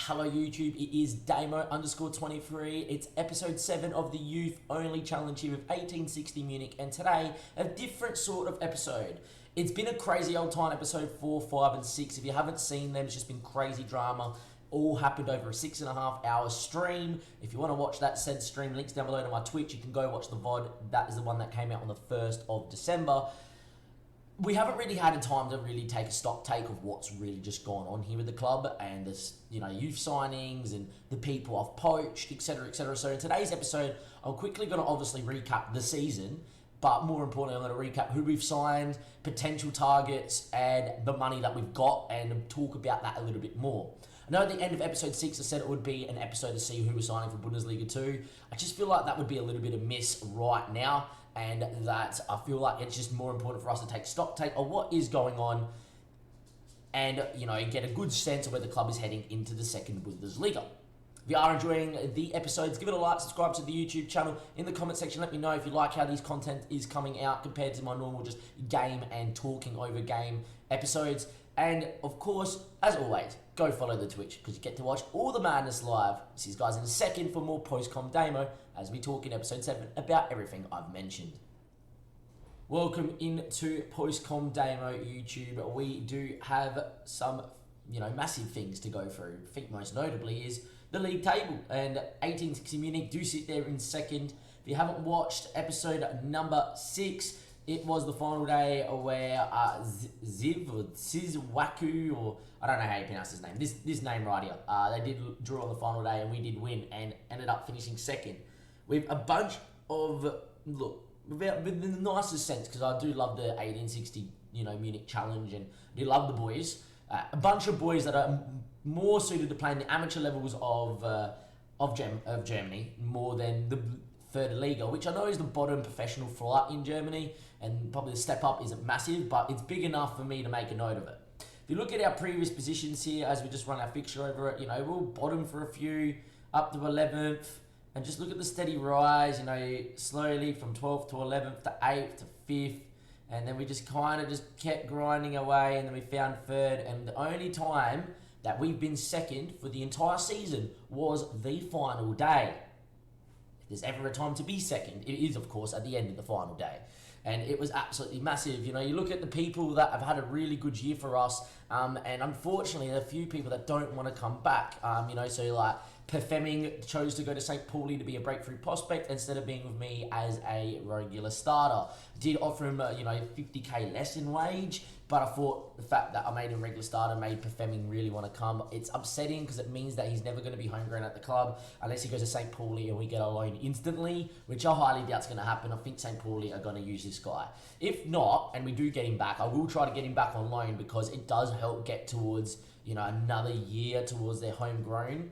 Hello YouTube, it is Damo_23. It's episode 7 of the youth only challenge here with 1860 Munich, and today a different sort of episode. It's been a crazy old time, episode 4, 5 and 6. If you haven't seen them, it's just been crazy drama. All happened over a 6.5 hour stream. If you want to watch that said stream, links down below to my Twitch. You can go watch the VOD. That is the one that came out on the 1st of December. We haven't really had a time to really take a stock take of what's really just gone on here with the club and this, youth signings and the people I've poached, etc., etc. So in today's episode, I'm quickly going to obviously recap the season, but more importantly, I'm going to recap who we've signed, potential targets, and the money that we've got, and talk about that a little bit more. I know at the end of episode 6, I said it would be an episode to see who was signing for Bundesliga 2. I just feel like that would be a little bit of miss right now, and that I feel like it's just more important for us to take stock take of what is going on and, get a good sense of where the club is heading into the second Bundesliga. If you are enjoying the episodes, give it a like, subscribe to the YouTube channel. In the comment section, let me know if you like how these content is coming out compared to my normal just game and talking over game episodes. And of course, as always, go follow the Twitch because you get to watch all the madness live. See you guys in a second for more post-com demo as we talk in episode 7 about everything I've mentioned. Welcome into post-com demo YouTube. We do have some, massive things to go through. I think most notably is the league table, and 1860 Munich do sit there in second. If you haven't watched episode number 6, it was the final day where Ziv or Sizwaku, or I don't know how you pronounce his name, this name right here, they did draw on the final day and we did win and ended up finishing second with a bunch of, with the nicest sense, because I do love the 1860 Munich challenge and I do love the boys. A bunch of boys that are more suited to playing the amateur levels of Germany more than the third Liga, which I know is the bottom professional flight in Germany, and probably the step up isn't massive, but it's big enough for me to make a note of it. If you look at our previous positions here, as we just run our fixture over it, we'll bottom for a few, up to 11th, and just look at the steady rise, slowly from 12th to 11th to 8th to 5th, and then we just kind of just kept grinding away, and then we found third, and the only time that we've been second for the entire season was the final day. If there's ever a time to be second, it is, of course, at the end of the final day. And it was absolutely massive. You look at the people that have had a really good year for us, and unfortunately, there are a few people that don't want to come back. So like Fm22 chose to go to St. Pauli to be a breakthrough prospect instead of being with me as a regular starter. Did offer him, 50k less in wage, but I thought the fact that I made him regular starter made Fm22 really want to come. It's upsetting because it means that he's never going to be homegrown at the club unless he goes to St. Pauli and we get a loan instantly, which I highly doubt is going to happen. I think St. Pauli are going to use this guy. If not, and we do get him back, I will try to get him back on loan because it does help get towards, another year towards their homegrown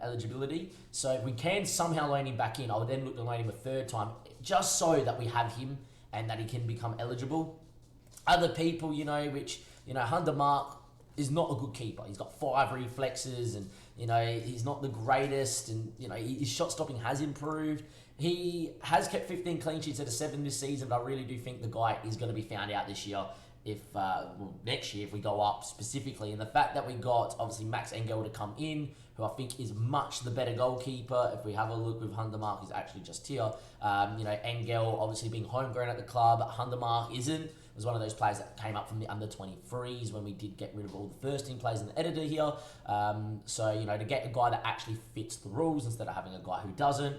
eligibility. So if we can somehow loan him back in, I would then look to loan him a third time, just so that we have him and that he can become eligible. Other people, which, Hunter Mark is not a good keeper. He's got 5 reflexes and, he's not the greatest, and, his shot stopping has improved. He has kept 15 clean sheets out of 7 this season, but I really do think the guy is going to be found out this year. Next year if we go up specifically, and the fact that we got obviously Max Engel to come in, who I think is much the better goalkeeper. If we have a look with Hundermark, he's actually just here. Engel obviously being homegrown at the club, Hundermark isn't. Was one of those players that came up from the under 23s when we did get rid of all the first team players in the editor here. To get a guy that actually fits the rules instead of having a guy who doesn't,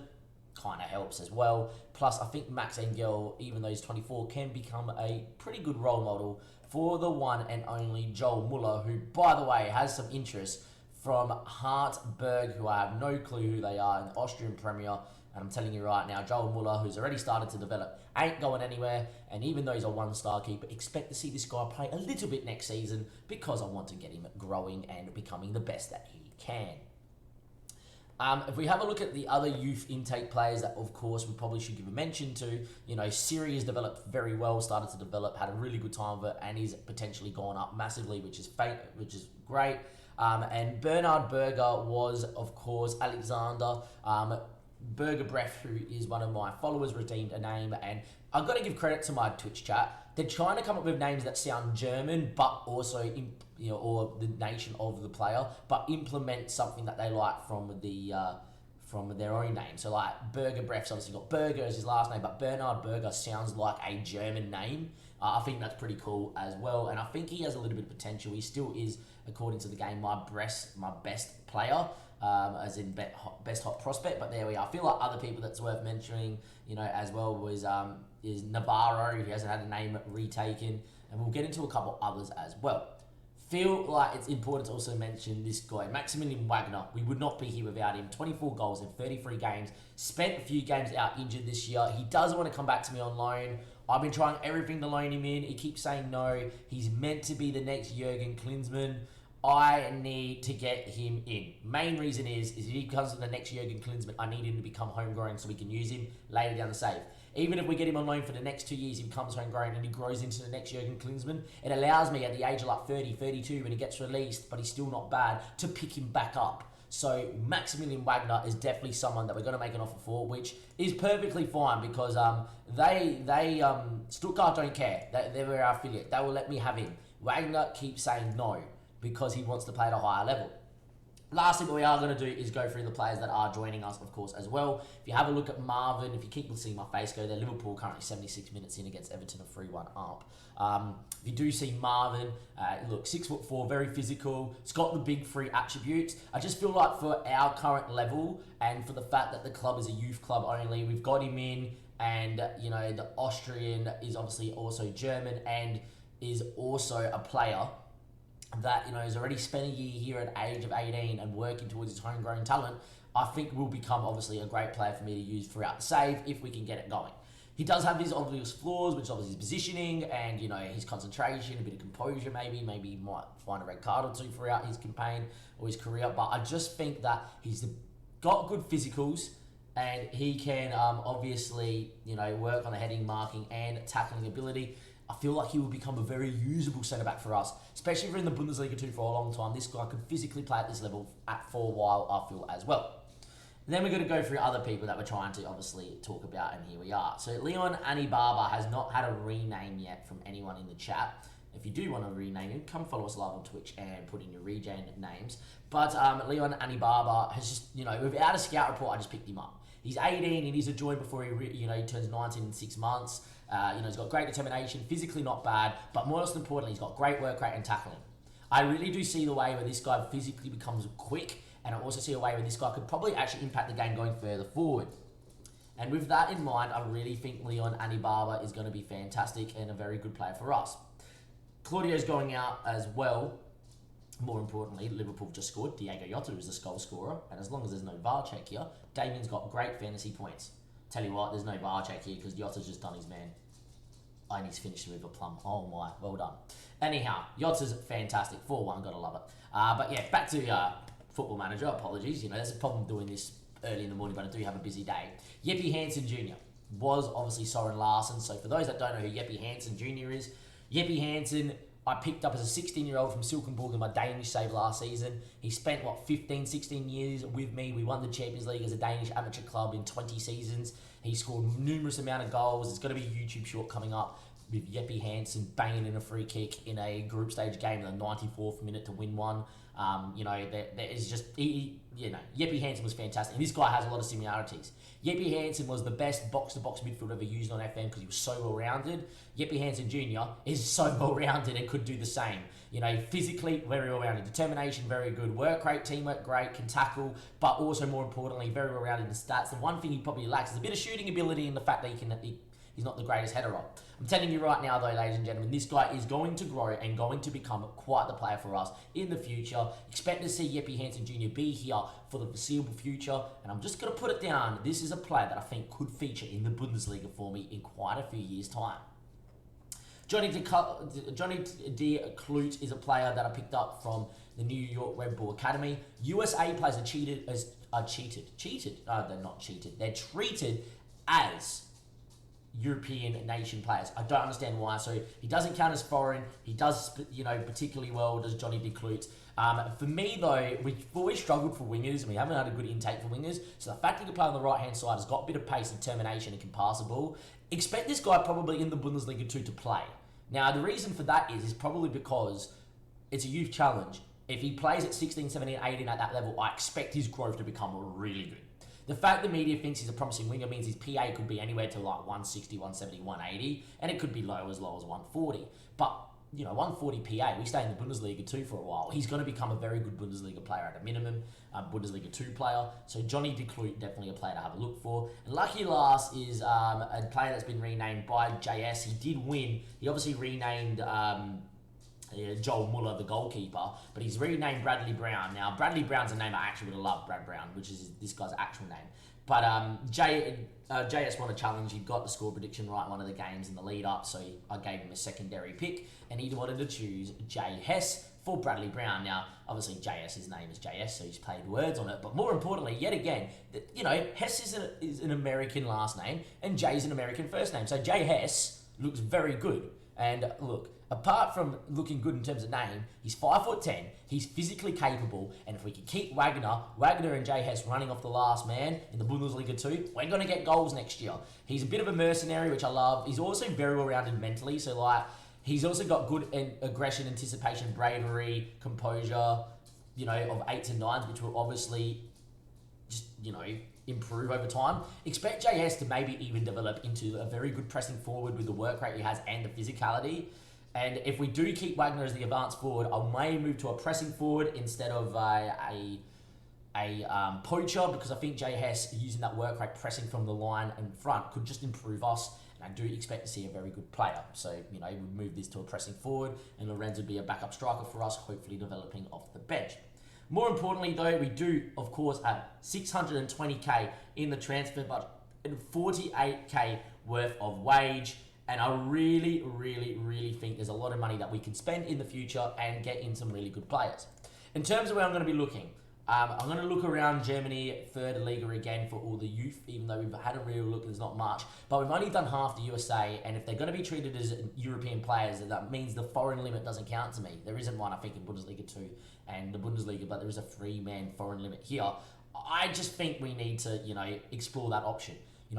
kind of helps as well. Plus, I think Max Engel, even though he's 24, can become a pretty good role model for the one and only Joel Muller, who, by the way, has some interest from Hartberg, who I have no clue who they are in the Austrian Premier. And I'm telling you right now, Joel Muller, who's already started to develop, ain't going anywhere. And even though he's a one-star keeper, expect to see this guy play a little bit next season because I want to get him growing and becoming the best that he can. If we have a look at the other youth intake players that, of course, we probably should give a mention to, Siri has developed very well, started to develop, had a really good time of it, and he's potentially gone up massively, which is great. And Bernard Berger was, of course, Alexander. Burger Breath, who is one of my followers, redeemed a name, and I've got to give credit to my Twitch chat. They're trying to come up with names that sound German, but also, or the nation of the player, but implement something that they like from their own name. So like Burger Breath's obviously got Burger as his last name, but Bernhard Burger sounds like a German name. I think that's pretty cool as well, and I think he has a little bit of potential. He still is, according to the game, my best player, as in best hot prospect. But there we are. I feel like other people that's worth mentioning, as well was is Navarro. He hasn't had a name retaken, and we'll get into a couple others as well. Feel like it's important to also mention this guy, Maximilian Wagner. We would not be here without him. 24 goals in 33 games. Spent a few games out injured this year. He doesn't want to come back to me on loan. I've been trying everything to loan him in. He keeps saying no. He's meant to be the next Jurgen Klinsmann. I need to get him in. Main reason is if he becomes the next Jurgen Klinsmann, I need him to become homegrown so we can use him later down the save. Even if we get him on loan for the next 2 years, he becomes homegrown and he grows into the next Jurgen Klinsmann, it allows me at the age of like 30, 32, when he gets released, but he's still not bad, to pick him back up. So Maximilian Wagner is definitely someone that we're going to make an offer for, which is perfectly fine because Stuttgart don't care. They're our affiliate. They will let me have him. Wagner keeps saying no because he wants to play at a higher level. Lastly, what we are going to do is go through the players that are joining us, of course, as well. If you have a look at Marvin, if you keep seeing my face go there, Liverpool currently 76 minutes in against Everton, a 3-1 up. If you do see Marvin, look, 6'4", very physical. It's got the big three attributes. I just feel like for our current level and for the fact that the club is a youth club only, we've got him in, and the Austrian is obviously also German and is also a player that has already spent a year here at age of 18 and working towards his homegrown talent. I think will become obviously a great player for me to use throughout the save if we can get it going. He does have these obvious flaws, which is obviously his positioning and his concentration, a bit of composure maybe he might find a red card or two throughout his campaign or his career, but I just think that he's got good physicals and he can obviously work on the heading, marking and tackling ability. I feel like he will become a very usable centre-back for us, especially if we're in the Bundesliga 2 for a long time. This guy could physically play at this level for a while, I feel, as well. And then we're going to go through other people that we're trying to obviously talk about, and here we are. So Leon Anibaba has not had a rename yet from anyone in the chat. If you do want to rename him, come follow us live on Twitch and put in your regen names. But Leon Anibaba has just, without a scout report, I just picked him up. He's 18, he needs to join before he turns 19 in 6 months. He's got great determination, physically not bad, but most importantly, he's got great work rate and tackling. I really do see the way where this guy physically becomes quick, and I also see a way where this guy could probably actually impact the game going further forward. And with that in mind, I really think Leon Anibaba is going to be fantastic and a very good player for us. Claudio's going out as well. More importantly, Liverpool just scored. Diego Jota is the goal scorer, and as long as there's no VAR check here, Damien's got great fantasy points. Tell you what, there's no VAR check here because Jota's just done his man. And he's finished with a plum. Oh my, well done. Anyhow, Jota's fantastic. 4-1, gotta love it. But yeah, back to Football Manager. Apologies, there's a problem doing this early in the morning, but I do have a busy day. Jeppe Hansen Jr. was obviously Soren Larsen. So for those that don't know who Jeppe Hansen Jr. is, Jeppe Hansen I picked up as a 16-year-old from Silkeborg in my Danish save last season. He spent, 15, 16 years with me. We won the Champions League as a Danish amateur club in 20 seasons. He scored numerous amount of goals. There's going to be a YouTube short coming up with Jeppe Hansen banging in a free kick in a group stage game in the 94th minute to win one. There is just, Jeppe Hansen was fantastic. And this guy has a lot of similarities. Jeppe Hansen was the best box-to-box midfield ever used on FM because he was so well-rounded. Jeppe Hansen Jr. is so well-rounded and could do the same. Physically, very well-rounded. Determination, very good. Work rate, teamwork, great. Can tackle, but also, more importantly, very well-rounded in stats. The one thing he probably lacks is a bit of shooting ability and the fact that he's not the greatest header up. I'm telling you right now, though, ladies and gentlemen, this guy is going to grow and going to become quite the player for us in the future. Expect to see Jeppe Hansen Jr. be here for the foreseeable future. And I'm just going to put it down. This is a player that I think could feature in the Bundesliga for me in quite a few years' time. Johnny Dlute is a player that I picked up from the New York Red Bull Academy. USA players are treated. They're not cheated. They're treated as European nation players. I don't understand why. So he doesn't count as foreign. He does, particularly well, does Johnny Dlute. For me, though, we've always struggled for wingers, and we haven't had a good intake for wingers. So the fact he can play on the right-hand side, has got a bit of pace, determination, and can pass the ball. Expect this guy probably in the Bundesliga 2 to play. Now, the reason for that is probably because it's a youth challenge. If he plays at 16, 17, 18 at that level, I expect his growth to become really good. The fact the media thinks he's a promising winger means his PA could be anywhere to like 160, 170, 180, and it could be low as 140. But, 140 PA, we stay in the Bundesliga 2 for a while. He's going to become a very good Bundesliga player at a minimum, Bundesliga 2 player. So Johnny Dlute, definitely a player to have a look for. And lucky last is a player that's been renamed by JS. He did win. He obviously renamed Joel Muller, the goalkeeper, but he's renamed Bradley Brown. Now, Bradley Brown's a name I actually would have loved, Brad Brown, which is this guy's actual name. But JS won a challenge. He got the score prediction right in one of the games in the lead up, so I gave him a secondary pick, and he wanted to choose Hess for Bradley Brown. Now, obviously, JS's name is JS, so he's played words on it. But more importantly, yet again, Hess is an American last name, and Jay's an American first name. So Hess looks very good. And look, apart from looking good in terms of name, he's 5'10", he's physically capable, and if we can keep Wagner and Hess running off the last man in the Bundesliga 2, we're going to get goals next year. He's a bit of a mercenary, which I love. He's also very well-rounded mentally, so he's also got good aggression, anticipation, bravery, composure, of 8s and 9s, which will obviously just, improve over time. Expect JS to maybe even develop into a very good pressing forward with the work rate he has and the physicality. And if we do keep Wagner as the advanced forward, I may move to a pressing forward instead of a poacher, because I think JS using that work rate, pressing from the line in front, could just improve us. And I do expect to see a very good player. So, we'll move this to a pressing forward, and Lorenz would be a backup striker for us, hopefully developing off the bench. More importantly, though, we do, of course, have 620k in the transfer budget and 48k worth of wage. And I really, really, really think there's a lot of money that we can spend in the future and get in some really good players. In terms of where I'm going to be looking, I'm going to look around Germany, third Liga again for all the youth, even though we've had a real look, there's not much. But we've only done half the USA, and if they're going to be treated as European players, that means the foreign limit doesn't count to me. There isn't one, I think, in Bundesliga 2 and the Bundesliga, but there is a 3-man foreign limit here. I just think we need to, explore that option.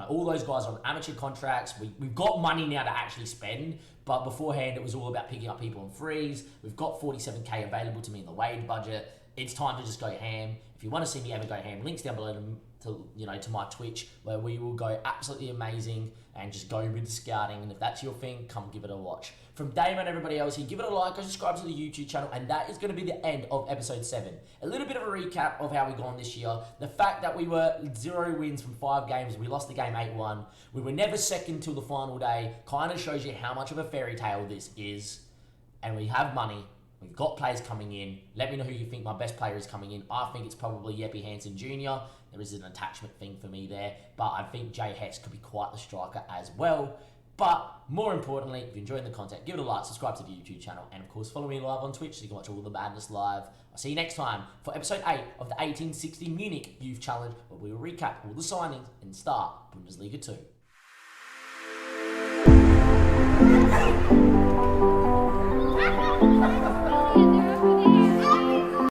All those guys are on amateur contracts. We've got money now to actually spend, but beforehand it was all about picking up people on frees. We've got 47k available to me in the wage budget. It's time to just go ham. If you want to see me ever go ham, links down below to my Twitch, where we will go absolutely amazing and just go with the scouting. And if that's your thing, come give it a watch. From Damo and everybody else here, give it a like, go subscribe to the YouTube channel, and that is going to be the end of episode 7. A little bit of a recap of how we've gone this year. The fact that we were 0 wins from 5 games, we lost the game 8-1. We were never second till the final day. Kind of shows you how much of a fairy tale this is. And we have money. We've got players coming in. Let me know who you think my best player is coming in. I think it's probably Jeppe Hansen Jr. There is an attachment thing for me there. But I think Hess could be quite the striker as well. But more importantly, if you're enjoying the content, give it a like, subscribe to the YouTube channel, and of course follow me live on Twitch so you can watch all the madness live. I'll see you next time for episode 8 of the 1860 Munich Youth Challenge, where we will recap all the signings and start Bundesliga 2.